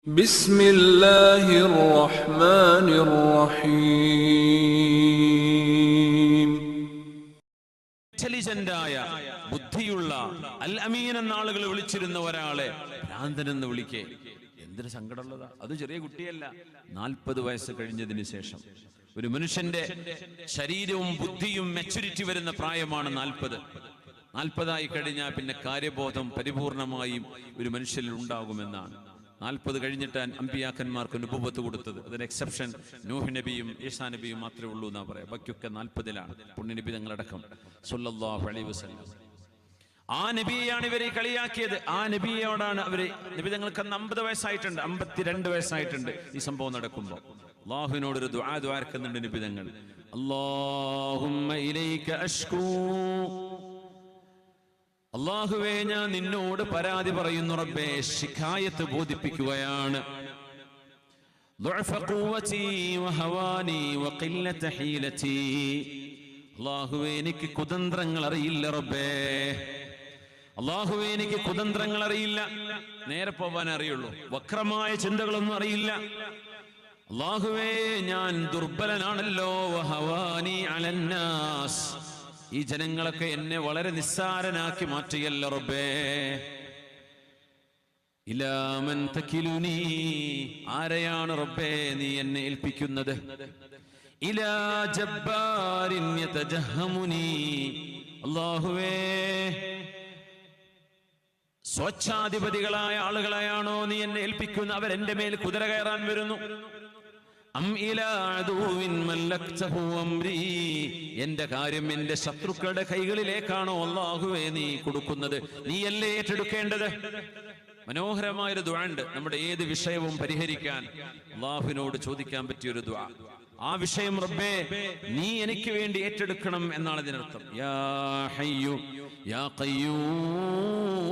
بسم الله الرحمن الرحيم. ഇന്റലിജന്റായ ബുദ്ധിയുള്ള അൽ അമീൻ എന്ന ആളുകൾ വിളിച്ചിരുന്ന ഒരാളെ ഭ്രാന്തൻ എന്ന് വിളിക്കേ എന്തൊരു സങ്കടമുള്ളതാ. അത് ചെറിയ കുട്ടിയല്ല, 40 വയസ്സ് കഴിഞ്ഞതിന് ശേഷം. ഒരു മനുഷ്യന്റെ ശരീരവും ബുദ്ധിയും മെച്യൂരിറ്റി വരുന്ന പ്രായമാണ് 40. 40 കഴിഞ്ഞാൽ പിന്നെ കാര്യബോധം പരിപൂർണമായും ഒരു മനുഷ്യനിൽ ഉണ്ടാകുമെന്നാണ്. 40 കഴിഞ്ഞിട്ടാൻ അമ്പിയാക്കന്മാർക്ക് നുബുവത്ത് കൊടുത്തത്. അതിന് എക്സെപ്ഷൻ നൂഹ് നബിയും ഈസാ നബിയും മാത്രമേ ഉള്ളൂ എന്നാ പറയാം. ബാക്കിയൊക്കെ 40-ലാണ്. പുണ്യനബി തങ്ങളടക്കം സ്വല്ലല്ലാഹു അലൈഹി വസല്ലം. ആ നബിയെയാണ് ഇവരെ കളിയാക്കിയത്. ആ നബിയോടാണ് അവര്, നബി തങ്ങൾക്ക് 50 വയസ്സായിട്ടുണ്ട്, 52 വയസ്സായിട്ടുണ്ട് ഈ സംഭവം നടക്കുമ്പോൾ. അള്ളാഹുവിനോടൊരു ദുആ ദ്വാരക്കുന്നുണ്ട് നബി തങ്ങൾ. അല്ലാഹുമ്മ ഇലൈക അഷ്കൂ, അല്ലാഹുവേ ഞാൻ നിന്നോട് പരാതി പറയുന്നു റബ്ബേ, ശികായത്ത് ബോധിപ്പിക്കുകയാണ്. അല്ലാഹുവേ എനിക്ക് കുതന്ത്രങ്ങൾ അറിയില്ല റബ്ബേ, അല്ലാഹുവേ എനിക്ക് കുതന്ത്രങ്ങൾ അറിയില്ല. നേരെ പോവാൻ അറിയുള്ളൂ, വക്രമായ ചിന്തകളൊന്നും അറിയില്ല. അല്ലാഹുവേ ഞാൻ ദുർബലനാണല്ലോ. വഹവാനി അലന്നാസ്, ഈ ജനങ്ങളൊക്കെ എന്നെ വളരെ നിസ്സാരനാക്കി മാറ്റിയല്ലോ റബ്ബേ. ഇലാ മൻ തകിലുനി, ആരെയാണ് റബ്ബേ നീ എന്നെ ഏൽപ്പിക്കുന്നത്? ഇലാ ജബ്ബാരിൻ യതജഹമുനി, അല്ലാഹുവേ സ്വച്ഛാധിപതികളായ ആളുകളെയാണോ നീ എന്നെ ഏൽപ്പിക്കുന്നത്? അവരെന്റെ മേൽ കുതിര കയറാൻ വരുന്നു. എന്റെ കാര്യം എന്റെ ശത്രുക്കളുടെ കൈകളിലേക്കാണോ അല്ലാഹുവേ നീ കൊടുക്കുന്നത്? നീയല്ലേ ഏറ്റെടുക്കേണ്ടത്? മനോഹരമായൊരു ദുആ ഉണ്ട്. നമ്മുടെ ഏത് വിഷയവും പരിഹരിക്കാൻ അല്ലാഹുവിനോട് ചോദിക്കാൻ പറ്റിയൊരു ദുആ. ആ വിഷയം റബ്ബേ നീ എനിക്ക് വേണ്ടി ഏറ്റെടുക്കണം എന്നാണ് ഇതിനർത്ഥം. യാ ഹയ്യു യാ ഖയ്യൂം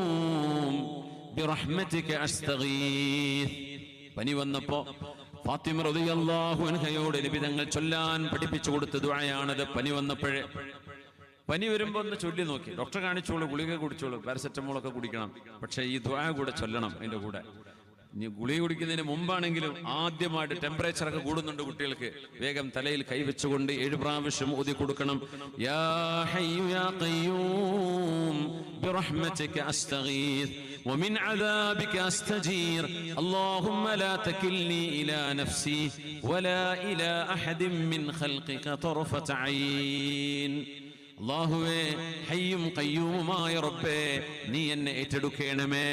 ബിറഹ്മതിക അസ്തഗീസ്. പനി വന്നപ്പോ ഫാത്തിമ റളിയല്ലാഹു അൻഹയോട് നബി തങ്ങൾ ചൊല്ലാൻ പഠിപ്പിച്ചു കൊടുത്ത ദുആയാണത്. പനി വന്നപ്പോഴേ, പനി വരുമ്പോ ഒന്ന് ചൊല്ലി നോക്കി. ഡോക്ടറെ കാണിച്ചോളൂ, ഗുളിക കുടിച്ചോളൂ, പാരസെറ്റമോളൊക്കെ കുടിക്കണം, പക്ഷെ ഈ ദുആ കൂടെ ചൊല്ലണം. അതിന്റെ കൂടെ ഇനി ഗുളിക കുടിക്കുന്നതിന് മുമ്പാണെങ്കിലും ആദ്യമായിട്ട് ടെമ്പറേച്ചറൊക്കെ കൂടുന്നുണ്ട് കുട്ടികൾക്ക്, വേഗം തലയിൽ കൈവച്ചുകൊണ്ട് 7 പ്രാവശ്യം ഓതി കൊടുക്കണം. യാ ഹയ്യു യാ ഖയ്യൂം ബിറഹ്മതിക അസ്തഗീസ് ومن عذابك أستجير اللهم لا تكلني إلى نفسي ولا إلى أحد من خلقك طرفة عين. അല്ലാഹുവേ ഹയ്യും ഖയ്യൂമുമായ റബ്ബേ നീ എന്നെ ഏറ്റെടുക്കണമേ.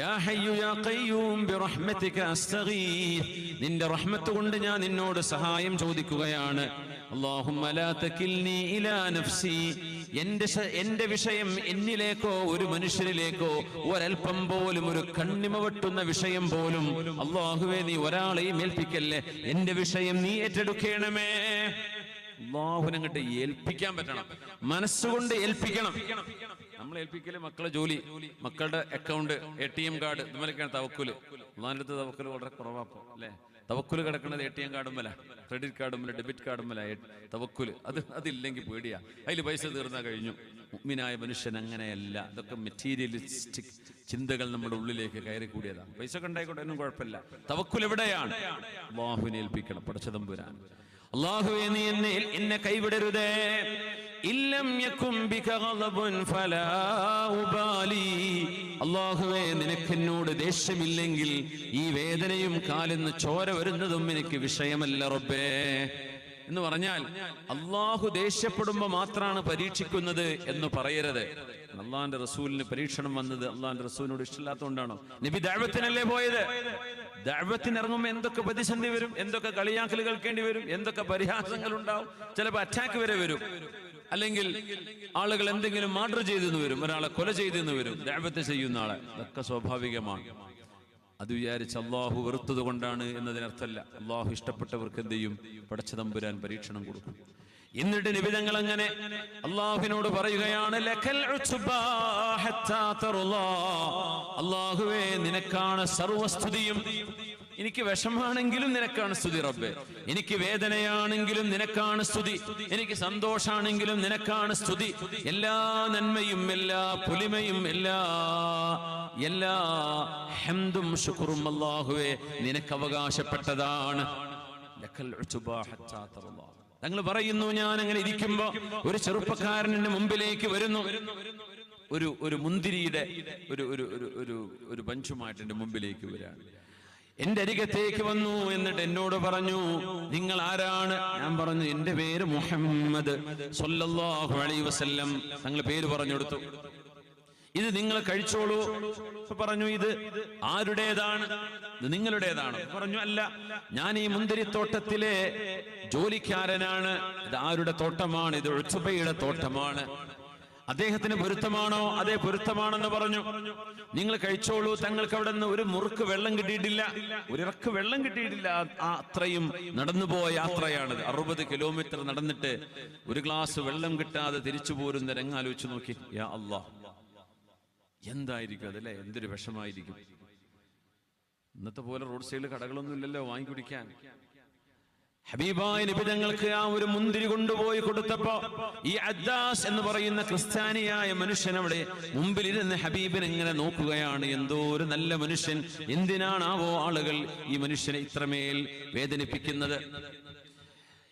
യാ ഹയ്യു യാ ഖയ്യൂം ബിറഹ്മതിക അസ്തഗീസ്, നിന്റെ റഹ്മത്ത് കൊണ്ട് ഞാൻ നിന്നോട് സഹായം ചോദിക്കുകയാണ്. അല്ലാഹുമ്മ ലാ തകിൽനി ഇലാ നഫ്സി, എന്റെ വിഷയം എന്നിലേക്കോ ഒരു മനുഷ്യരിലേക്കോ ഒരൽപ്പം പോലും, ഒരു കണ്ണിമ വെട്ടുന്ന വിഷയം പോലും അല്ലാഹുവേ നീ ഒരാളെയും ഏൽപ്പിക്കല്ലേ. എന്റെ വിഷയം നീ ഏറ്റെടുക്കണമേ. അല്ലാഹുവിനങ്ങട്ട് ഏൽപ്പിക്കാൻ പറ്റണം, മനസ്സുകൊണ്ട് ഏൽപ്പിക്കണം. നമ്മൾ ഏൽപ്പിക്കല് മക്കളെ ജോലി, മക്കളുടെ അക്കൗണ്ട്, ATM കാർഡ്, ഇതുമൊക്കെയാണ് തവക്കുല്. അള്ളാഹിന്റെ അടുത്ത് തവക്കുല് വളരെ കുറവാപ്പോ അല്ലെ. തവക്കുല് കിടക്കുന്നത് ATM കാർഡുമല്ല, ക്രെഡിറ്റ് കാർഡുമല്ല, ഡെബിറ്റ് കാർഡുമല്ല തവക്കുല്. അതില്ലെങ്കിൽ പേടിയാ, അതിൽ പൈസ തീർന്നാ കഴിഞ്ഞു. മുഅ്മിനായ മനുഷ്യൻ അങ്ങനെയല്ല. ഇതൊക്കെ മെറ്റീരിയലിസ്റ്റിക് ചിന്തകൾ നമ്മുടെ ഉള്ളിലേക്ക് കയറി കൂടിയതാണ്. പൈസ ഒക്കെ ഉണ്ടായിക്കോട്ടെ, ഒന്നും കുഴപ്പമില്ല. തവക്കുൽ എവിടെയാണ്? അല്ലാഹുവിനെ ഏൽപ്പിക്കണം. പടച്ചതമ്പുരാൻ, അല്ലാഹുവേ നീ എന്നെ കൈവിടരുതേ. ഇല്ലം യകും ബിക ഗളബുൻ ഫലാ ഉബാലി, അല്ലാഹുവേ നിനക്കെന്നോട് ദേഷ്യമില്ലെങ്കിൽ ഈ വേദനയും കാലിന്ന് ചോര വരുന്നതും എനിക്ക് വിഷയമല്ല റബ്ബേ. എന്ന് പറഞ്ഞാൽ അല്ലാഹു ദേഷ്യപ്പെടുമ്പോ മാത്രമാണ് പരീക്ഷിക്കുന്നത് എന്ന് പറയരുത്. അള്ളാന്റെ റസൂലിന് പരീക്ഷണം വന്നത് അള്ളാന്റെ റസൂലിനോട് ഇഷ്ടമില്ലാത്തതുകൊണ്ടാണോ? നബി ദഅവത്തിനല്ലേ പോയത്? ദഅവത്തിന് ഇറങ്ങുമ്പോൾ എന്തൊക്കെ പ്രതിസന്ധി വരും, എന്തൊക്കെ കളിയാക്കൽ കേൾക്കേണ്ടി വരും, എന്തൊക്കെ പരിഹാസങ്ങൾ ഉണ്ടാവും, ചിലപ്പോൾ അറ്റാക്ക് വരെ വരും. അല്ലെങ്കിൽ ആളുകൾ എന്തെങ്കിലും മർഡർ ചെയ്തെന്ന് വരും, ഒരാളെ കൊല ചെയ്തെന്ന് വരും. ദഅവത്ത് ചെയ്യുന്ന ആളെ, അതൊക്കെ സ്വാഭാവികമാണ്. അത് വിചാരിച്ച് അള്ളാഹു വെറുത്തത് കൊണ്ടാണ് എന്നതിനർത്ഥമല്ല. അള്ളാഹു ഇഷ്ടപ്പെട്ടവർക്ക് എന്ത് ചെയ്യും? പടച്ചതമ്പുരാൻ പരീക്ഷണം കൊടുക്കും. എന്നിട്ട് നബി തങ്ങൾ അങ്ങനെ അള്ളാഹുവിനോട് പറയുകയാണ്, ലക്കൽ ഉത്ബാ ഹത്താ തർളാ. അള്ളാഹുവേ, നിനക്കാണ് സർവസ്തുതിയും. എനിക്ക് വിഷമാണെങ്കിലും നിനക്കാണ് സ്തുതി റബ്ബേ, എനിക്ക് വേദനയാണെങ്കിലും നിനക്കാണ് സ്തുതി, എനിക്ക് സന്തോഷാണെങ്കിലും നിനക്കാണ് സ്തുതി. എല്ലാ നന്മയും എല്ലാ പൊലിമയും എല്ലാ ഹംദും ശുക്റും അല്ലാഹുവേ നിനക്ക് അവകാശപ്പെട്ടതാണ്. ലക്കൽ ഉത്ബാ ഹത്താ തർളാ. തങ്ങൾ പറയുന്നു, ഞാൻ അങ്ങനെ ഇരിക്കുമ്പോ ഒരു ചെറുപ്പക്കാരൻ എന്റെ മുമ്പിലേക്ക് വരുന്നു. ഒരു മുന്തിരിയുടെ ഒരു ബഞ്ചുമായിട്ട് എന്റെ മുമ്പിലേക്ക് വരാണ്. എന്റെ അരികത്തേക്ക് വന്നു. എന്നിട്ട് എന്നോട് പറഞ്ഞു, നിങ്ങൾ ആരാണ്? ഞാൻ പറഞ്ഞു, എന്റെ പേര് മുഹമ്മദ് സ്വല്ലല്ലാഹു അലൈഹി വസല്ലം. തങ്ങൾ പേര് പറഞ്ഞു കൊടുത്തു. ഇത് നിങ്ങൾ കഴിച്ചോളൂ. പറഞ്ഞു, ഇത് ആരുടേതാണ്? ഇത് നിങ്ങളുടേതാണ്? പറഞ്ഞു, അല്ല, ഞാൻ ഈ മുന്തിരിത്തോട്ടത്തിലെ ജോലിക്കാരനാണ്. ഇത് ആരുടെ തോട്ടമാണ്? ഇത് ഉത്ബയുടെ തോട്ടമാണ്. അദ്ദേഹത്തിന് പൊരുത്തമാണോ? അതേ, പൊരുത്തമാണെന്ന് പറഞ്ഞു. നിങ്ങൾ കഴിച്ചോളൂ. തങ്ങൾക്ക് അവിടെ നിന്ന് ഒരു മുറുക്ക് വെള്ളം കിട്ടിയിട്ടില്ല, ഒരിറക്ക് വെള്ളം കിട്ടിയിട്ടില്ല. അത്രയും നടന്നുപോയ യാത്രയാണിത്. 60 കിലോമീറ്റർ നടന്നിട്ട് ഒരു ഗ്ലാസ് വെള്ളം കിട്ടാതെ തിരിച്ചു പോരുന്ന രംഗാലോചിച്ച് നോക്കി. യാ അല്ലാഹ്, എന്തായിരിക്കും അതല്ലേ? എന്തൊരു വിഷമായിരിക്കും. ഇന്നത്തെ പോലെ റോഡ് സൈഡിൽ കടകളൊന്നും ഇല്ലല്ലോ വാങ്ങിക്കുടിക്കാൻ. ഹബീബായ നബി തങ്ങൾക്ക് ആ ഒരു മുന്തിരി കൊണ്ടുപോയി കൊടുത്തപ്പോ ഈ അദ്ദാസ് എന്ന് പറയുന്ന ക്രിസ്ത്യാനിയായ മനുഷ്യൻ അവിടെ മുമ്പിലിരുന്ന് ഹബീബിനെ ഇങ്ങനെ നോക്കുകയാണ്. എന്തോ ഒരു നല്ല മനുഷ്യൻ. എന്തിനാണാവോ ആളുകൾ ഈ മനുഷ്യനെ ഇത്രമേൽ വേദനിപ്പിക്കുന്നത്?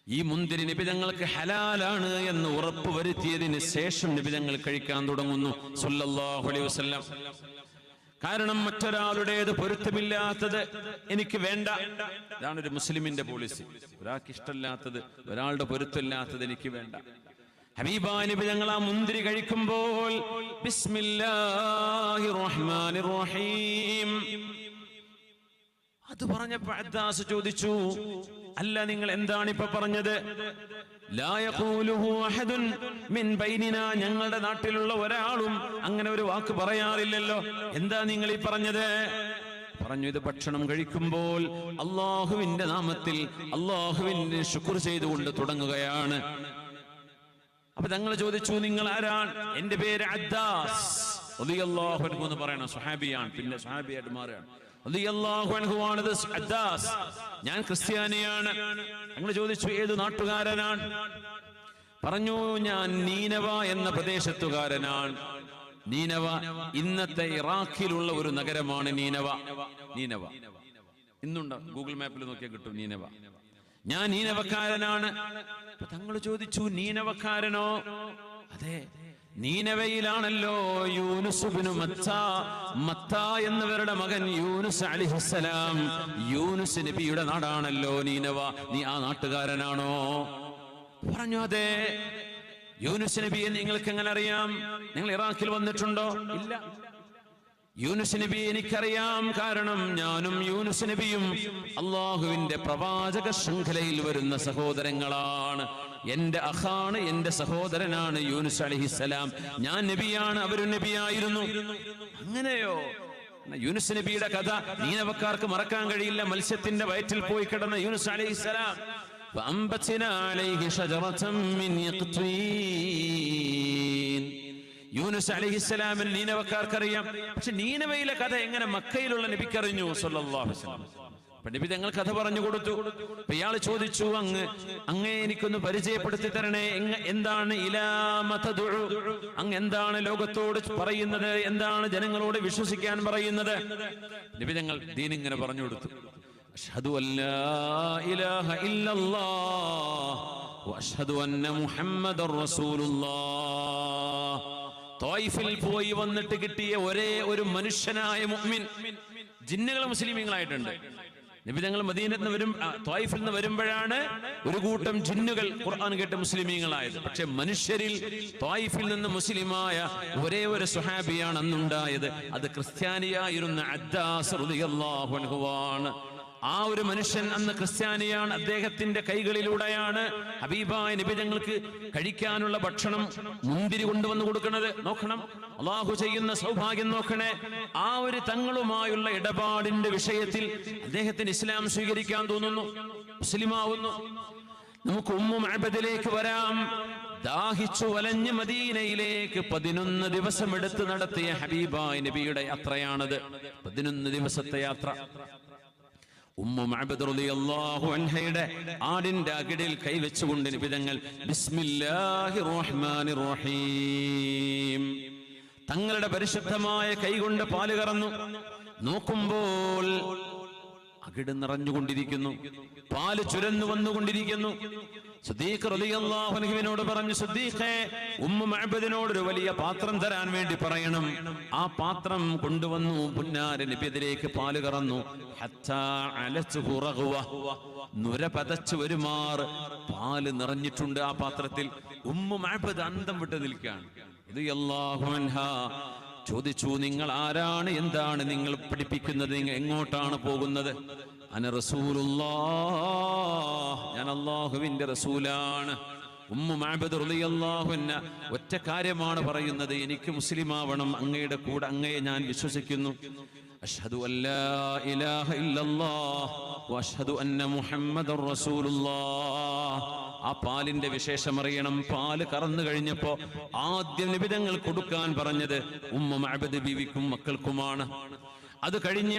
ഈ മുന്തിരി നബി തങ്ങൾക്ക് ഹലാലാണ് എന്ന് ഉറപ്പ് വരുത്തിയതിന് ശേഷം നബി തങ്ങൾ കഴിക്കാൻ തുടങ്ങുന്നു സ്വല്ലല്ലാഹു അലൈഹി വസല്ലം. കാരണം മറ്റൊരാളുടേത് പൊരുത്തമില്ലാത്തത് എനിക്ക് വേണ്ട. ഇതാണ് ഒരു മുസ്ലിമിന്റെ പോളിസി. ഒരാൾക്ക് ഇഷ്ടമില്ലാത്തത്, ഒരാളുടെ പൊരുത്തമില്ലാത്തത് എനിക്ക് വേണ്ട. ഹബീബായ നബി തങ്ങൾ ആ മുന്തിരി കഴിക്കുമ്പോൾ ബിസ്മില്ലാഹിർ റഹ്മാനിർ റഹീം അത് പറഞ്ഞപ്പോ അദ്ദാസ് ചോദിച്ചു, അല്ല, നിങ്ങൾ എന്താണ് ഇപ്പൊ പറഞ്ഞത്? ലാ യഖൂലുഹു അഹദുൻ മിൻ ബൈനിനാ, ഞങ്ങളുടെ നാട്ടിലുള്ള ഒരാളും അങ്ങനെ ഒരു വാക്ക് പറയാറില്ലല്ലോ. എന്താ നിങ്ങൾ ഈ പറഞ്ഞത്? പറഞ്ഞു, ഇത് ഭക്ഷണം കഴിക്കുമ്പോൾ അല്ലാഹുവിന്റെ നാമത്തിൽ അല്ലാഹുവിന്റെ ശുക്ർ ചെയ്തുകൊണ്ട് തുടങ്ങുകയാണ്. അപ്പൊ തങ്ങൾ ചോദിച്ചു, നിങ്ങൾ ആരാണ്? എന്റെ പേര് അദ്ദാസ് റളിയല്ലാഹു അൻഹു എന്ന് പറയണം. സ്വഹാബിയാണ്, പിന്നെ സ്വഹാബിയായിട്ട് മാറുകയാണ്. റളിയല്ലാഹു അൻഹു ആണത് അദ്ദാസ്. ഞാൻ ക്രിസ്ത്യാനിയാണ്. തങ്ങൾ ചോദിച്ചു, ഏത് നാട്ടുകാരനാണ്? പറഞ്ഞു, ഞാൻ നീനവ എന്ന പ്രദേശത്തുകാരനാണ്. നീനവ ഇന്നത്തെ ഇറാഖിലുള്ള ഒരു നഗരമാണ്. നീനവ ഇന്നുണ്ട്, ഗൂഗിൾ മാപ്പിൽ നോക്കിയാൽ കിട്ടും നീനവ. ഞാൻ നീനവക്കാരനാണ്. തങ്ങൾ ചോദിച്ചു, നീനവക്കാരനോ? അതെ, നീനവയിലാണല്ലോ യൂനുസ് ഇബ്നു മത്താ എന്നവരുടെ മകൻ യൂനുസ് അലൈഹിസ്സലാം. യൂനുസ് നബിയുടെ നാടാണല്ലോ നീനവ. നീ ആ നാട്ടുകാരനാണോ? പറഞ്ഞു, അതെ. യൂനുസ് നബിയെ നിങ്ങൾക്ക് എങ്ങനെ അറിയാം? നിങ്ങൾ ഇറാഖിൽ വന്നിട്ടുണ്ടോ? ഇല്ല. യൂനുസ് നബി എനിക്കറിയാം, കാരണം ഞാനും യൂനുസ് നബിയും അള്ളാഹുവിന്റെ പ്രവാചക ശൃംഖലയിൽ വരുന്ന സഹോദരങ്ങളാണ്. എന്റെ അഖാണ്, എന്റെ സഹോദരനാണ് യൂനുസ് അലൈഹിസ്സലാം. ഞാൻ നബിയാണ്, അവരും നബിയായിരുന്നു. അങ്ങനെയോ? യൂനുസ് നബിയുടെ കഥ നീനവക്കാർക്ക് മറക്കാൻ കഴിയില്ല. മത്സ്യത്തിന്റെ വയറ്റിൽ പോയി കിടന്ന യൂനുസ് അലൈഹിസ്സലാം. فأنبتنا عليه شجرة من يقطين. യൂനുസ് അലൈഹിസ്സലാമിന് നീനവക്കാർക്കറിയാം. പക്ഷെ നീനവയിലെ കഥ എങ്ങനെ മക്കയിലുള്ള നബിക്കറിഞ്ഞു സ്വല്ലല്ലാഹു അലൈഹി വസല്ലം? നബി തങ്ങൾ കഥ പറഞ്ഞു കൊടുത്തു. ഇയാൾ ചോദിച്ചു, അങ്ങേ എനിക്കൊന്ന് പരിചയപ്പെടുത്തി തരണേ. എന്താണ് അങ്ങ് എന്താണ് ലോകത്തോട് പറയുന്നത്? എന്താണ് ജനങ്ങളോട് വിശ്വസിക്കാൻ പറയുന്നത്? നബി തങ്ങൾ ദീൻ ഇങ്ങനെ പറഞ്ഞു കൊടുത്തു. അഷ്ഹദു അല്ലാ ഇലാഹ ഇല്ലല്ലാഹ് വഅഷ്ഹദു അന്ന മുഹമ്മദർ റസൂലുള്ളാഹ്. ത്വായിഫിൽ പോയി വന്നിട്ട് കിട്ടിയ ഒരേ ഒരു മനുഷ്യനായ മുഅ്മിൻ. ജിന്നുകൾ മുസ്ലിമീങ്ങളായിട്ടുണ്ട്. നബി തങ്ങൾ മദീനത്തിൽ നിന്ന് ത്വായിഫിൽ നിന്ന് വരുമ്പോഴാണ് ഒരു കൂട്ടം ജിന്നുകൾ ഖുർആൻ കേട്ട് മുസ്ലിമീങ്ങളായത്. പക്ഷെ മനുഷ്യരിൽ ത്വായിഫിൽ നിന്ന് മുസ്ലിമായ ഒരേ ഒരു സ്വഹാബിയാണ് അന്നുണ്ടായത്. അത് ക്രിസ്ത്യാനിയായിരുന്ന അദ്ദാസ് റളിയല്ലാഹു അൻഹു ആണ്. ആ ഒരു മനുഷ്യൻ അന്ന് ക്രിസ്ത്യാനിയാണ്. അദ്ദേഹത്തിന്റെ കൈകളിലൂടെയാണ് ഹബീബായ നബി തങ്ങൾക്ക് കഴിക്കാനുള്ള ഭക്ഷണം മുന്തിരി കൊണ്ടുവന്ന് കൊടുക്കുന്നത്. നോക്കണം, അള്ളാഹു ചെയ്യുന്ന സൗഭാഗ്യം നോക്കണേ. ആ ഒരു തങ്ങളുമായുള്ള ഇടപാടിന്റെ വിഷയത്തിൽ അദ്ദേഹത്തിന് ഇസ്ലാം സ്വീകരിക്കാൻ തോന്നുന്നു, മുസ്ലിമാവുന്നു. നമുക്ക് ഉമ്മു മഅബദിലേക്ക് വരാം. ദാഹിച്ചു വലഞ്ഞ് മദീനയിലേക്ക് 11 ദിവസം എടുത്ത് നടത്തിയ ഹബീബായ നബിയുടെ യാത്രയാണത്. 11 ദിവസത്തെ യാത്ര. ഉമ്മു മഅബദ് റളിയല്ലാഹു അൻഹയുടെ ആടിന്റെ അകിടിൽ കൈവച്ചുകൊണ്ട് നബി തങ്ങൾ ബിസ്മില്ലാഹിർ റഹ്മാനിർ റഹീം തങ്ങളുടെ പരിശുദ്ധമായ കൈകൊണ്ട് പാല് കറന്നു. നോക്കുമ്പോൾ അകിട് നിറഞ്ഞുകൊണ്ടിരിക്കുന്നു, പാല് ചുരന്നു വന്നുകൊണ്ടിരിക്കുന്നു. സിദ്ദീഖ് റളിയല്ലാഹു അൻഹുവിനോട് പറഞ്ഞു, സിദ്ദീഖേ, ഉമ്മു മഅബദിനോട് ഒരു വലിയ പാത്രം തരാൻ വേണ്ടി പറയണം. ആ പാത്രം കൊണ്ടുവന്നു. പുന്നാര നബിയതിലേക്ക് പാല് കറന്നു. ഹത്താ അലസ്ഹു റഗ്വ, നുര പതച്ചു വരുമാർ പാല് നിറഞ്ഞിട്ടുണ്ട് ആ പാത്രത്തിൽ. ഉമ്മു മഅബദ് അന്തം വിട്ട് നിൽക്കുകയാണ്. റളിയല്ലാഹു അൻഹാ ചോദിച്ചു, നിങ്ങൾ ആരാണ്, എന്താണ് നിങ്ങൾ പഠിപ്പിക്കുന്നത്, നിങ്ങൾ എങ്ങോട്ടാണ് പോകുന്നത്? അന റസൂലുള്ളാഹ്, ഞാൻ അല്ലാഹുവിന്റെ റസൂലാണ്. ഉമ്മു മഅബദ് റളിയല്ലാഹു അൻഹ ഒറ്റ കാര്യമാണ് പറയുന്നത്, എനിക്ക് മുസ്ലിമാവണം, അങ്ങയുടെ കൂടെ അങ്ങയെ ഞാൻ വിശ്വസിക്കുന്നു. അഷ്ഹദു അല്ലാ ഇലാഹ ഇല്ലല്ലാഹ് വഅഷ്ഹദു അന്ന മുഹമ്മദർ റസൂലുള്ളാഹ്. ആ പാലിന്റെ വിശേഷം അറിയണം. പാല് കറന്നു കഴിഞ്ഞപ്പോ ആദ്യം നബി തങ്ങൾ കൊടുക്കാൻ പറഞ്ഞത് ഉമ്മു മഅബദ് ബീവിക്കും മക്കൾക്കുമാണ്. അത് കഴിഞ്ഞ്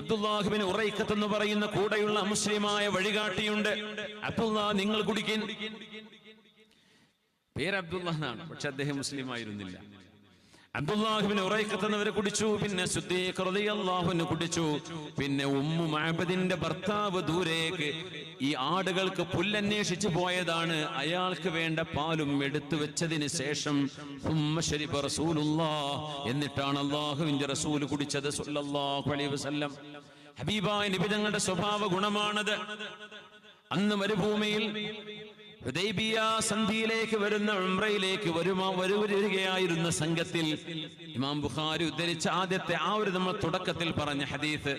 അബ്ദുല്ലാഹിബ്നു ഉറൈഖത്ത് എന്ന് പറയുന്ന കൂടെയുള്ള മുസ്ലിമായ വഴികാട്ടിയുണ്ട്. അബ്ദുല്ലാ, നിങ്ങൾ കുടിക്കിൻ. പേര് അബ്ദുല്ലാഹ് എന്നാണ്, പക്ഷെ അദ്ദേഹം മുസ്ലിം ആയിരുന്നില്ല. അബ്ദുല്ലാഹിബ്നു ഉറൈഖത്ത് എന്നവരെ കുടിച്ചു. പിന്നെ സിദ്ദീഖ് റളിയല്ലാഹു അൻഹു കുടിച്ചു. പിന്നെ ഉമ്മു മഅബദിന്റെ ഭർത്താവ് ദൂരേക്ക് ഈ ആടുകൾക്ക് പുല്ലന്വേഷിച്ചു പോയതാണ്. അയാൾക്ക് വേണ്ട പാലും എടുത്തു വെച്ചതിന് ശേഷം സുമ്മ ശരിബ റസൂലുള്ളാഹ്, എന്നിട്ടാണ് അല്ലാഹുവിന്റെ റസൂൽ കുടിച്ചത് സ്വല്ലല്ലാഹു അലൈഹി വസല്ലം. ഹബീബായ നബി തങ്ങളുടെ സ്വഭാവ ഗുണമാണത്. അന്ന് മരുഭൂമിയിൽ ഹുദൈബിയ സന്ധിയിലേക്ക് വരുന്ന ഉംറയിലേക്ക് വരികയായിരുന്ന സംഘത്തിൽ ഇമാം ബുഖാരി ഉദ്ധരിച്ച ആദ്യത്തെ നമ്മൾ തുടക്കത്തിൽ പറഞ്ഞ ഹദീസ്,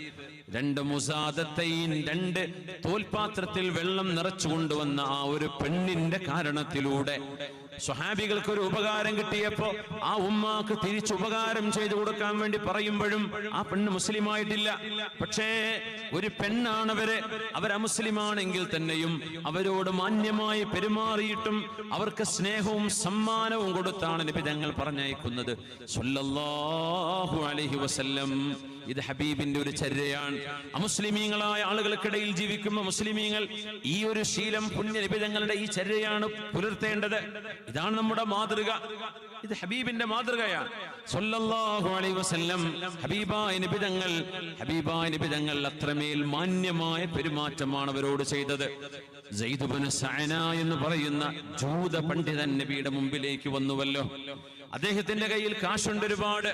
2 മുസാദത്തൈൻ, 2 തോൽപാത്രത്തിൽ വെള്ളം നിറച്ചു കൊണ്ടുവന്ന ആ ഒരു പെണ്ണിന്റെ കാരണത്തിലൂടെ സ്വഹാബികൾക്ക് ഒരു ഉപകാരം കിട്ടിയപ്പോ ആ ഉമ്മാക്ക് തിരിച്ചു ഉപകാരം ചെയ്തു കൊടുക്കാൻ വേണ്ടി പറയുമ്പോഴും ആ പെണ്ണ് മുസ്ലിം ആയിട്ടില്ല. പക്ഷേ ഒരു പെണ്ണാണ് അവരമുസ്ലിമാണെങ്കിൽ തന്നെയും അവരോട് മാന്യമായി പെരുമാറിയിട്ടും അവർക്ക് സ്നേഹവും സമ്മാനവും കൊടുത്താണ് നബി തങ്ങൾ പറഞ്ഞയക്കുന്നത് സ്വല്ലല്ലാഹു അലൈഹി വസല്ലം. ഇത് ഹബീബിന്റെ ഒരു ചര്യയാണ്. അമുസ്ലിമീങ്ങളായ ആളുകൾക്കിടയിൽ ജീവിക്കുന്ന മുസ്ലിമീങ്ങൾ ഈ ഒരു ശീലം പുണ്യ നബി തങ്ങളുടെ ഈ ചര്യയാണ് പുലർത്തേണ്ടത്. ഇതാണ് നമ്മുടെ മാതൃക. ഇത് ഹബീബിന്റെ മാതൃകയാണ് സ്വല്ലല്ലാഹു അലൈഹി വസല്ലം. ഹബീബായ നബി തങ്ങൾ അത്രമേൽ മാന്യമായ പെരുമാറ്റമാണ് അവരോട് ചെയ്തത്. സയ്യിദ് ഇബ്നു സഅന എന്ന് പറയുന്ന ജൂത പണ്ഡിതൻ നബിയുടെ മുമ്പിലേക്ക് വന്നുവല്ലോ. അദ്ദേഹത്തിന്റെ കയ്യിൽ കാശുണ്ട് ഒരുപാട്.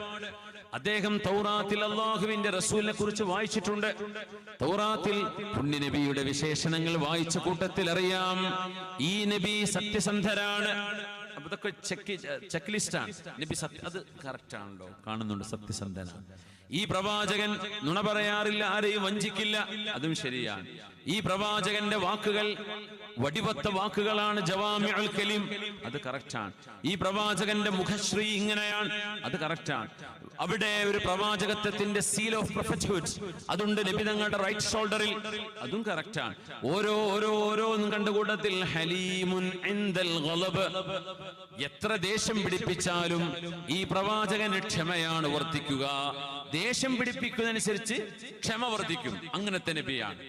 അദ്ദേഹം തൗറാത്തിൽ അല്ലാഹുവിന്റെ റസൂലിനെ കുറിച്ച് വായിച്ചിട്ടുണ്ട്. തൗറാത്തിൽ പുണ്യ നബിയുടെ വിശേഷണങ്ങൾ വായിച്ച കൂട്ടത്തിൽ അറിയാം ഈ നബി സത്യസന്ധരാണ്. അതൊക്കെ ചെക്ക് ലിസ്റ്റാണ്. നബി അത് കറക്റ്റ് ആണല്ലോ, കാണുന്നുണ്ട്, സത്യസന്ധനാണ്. ഈ പ്രവാചകൻ നുണ പറയാറില്ല, ആരെയും വഞ്ചിക്കില്ല, അതും ശരിയാണ്. ഈ പ്രവാചകന്റെ വാക്കുകൾ വടിവത്ത വാക്കുകളാണ്, ജവാമിഉൽ കലിം, അത് കറക്റ്റാണ്. ഈ പ്രവാചകന്റെ മുഖശ്രീ ഇങ്ങനെയാണ്, അത് കറക്റ്റാണ്. അവിടെ ഒരു പ്രവാചകത്വത്തിന്റെ സീൽ ഓഫ് പ്രൊഫറ്റ്ഹുഡ് അതുണ്ട് നബി തങ്ങളുടെ റൈറ്റ് ഷോൾഡറിൽ, അതും കറക്റ്റാണ്. ഓരോന്നും കണ്ട കൂട്ടത്തിൽ ഹലീമുൻ ഇൻദൽ ഗളബ്, എത്ര ദേഷ്യം പിടിപ്പിച്ചാലും ഈ പ്രവാചകന് ക്ഷമയാണ് വർദ്ധിക്കുക. ദേഷ്യം പിടിപ്പിക്കുന്നതനുസരിച്ച് ക്ഷമ വർദ്ധിക്കും. അങ്ങനത്തെ നബിയാണ്.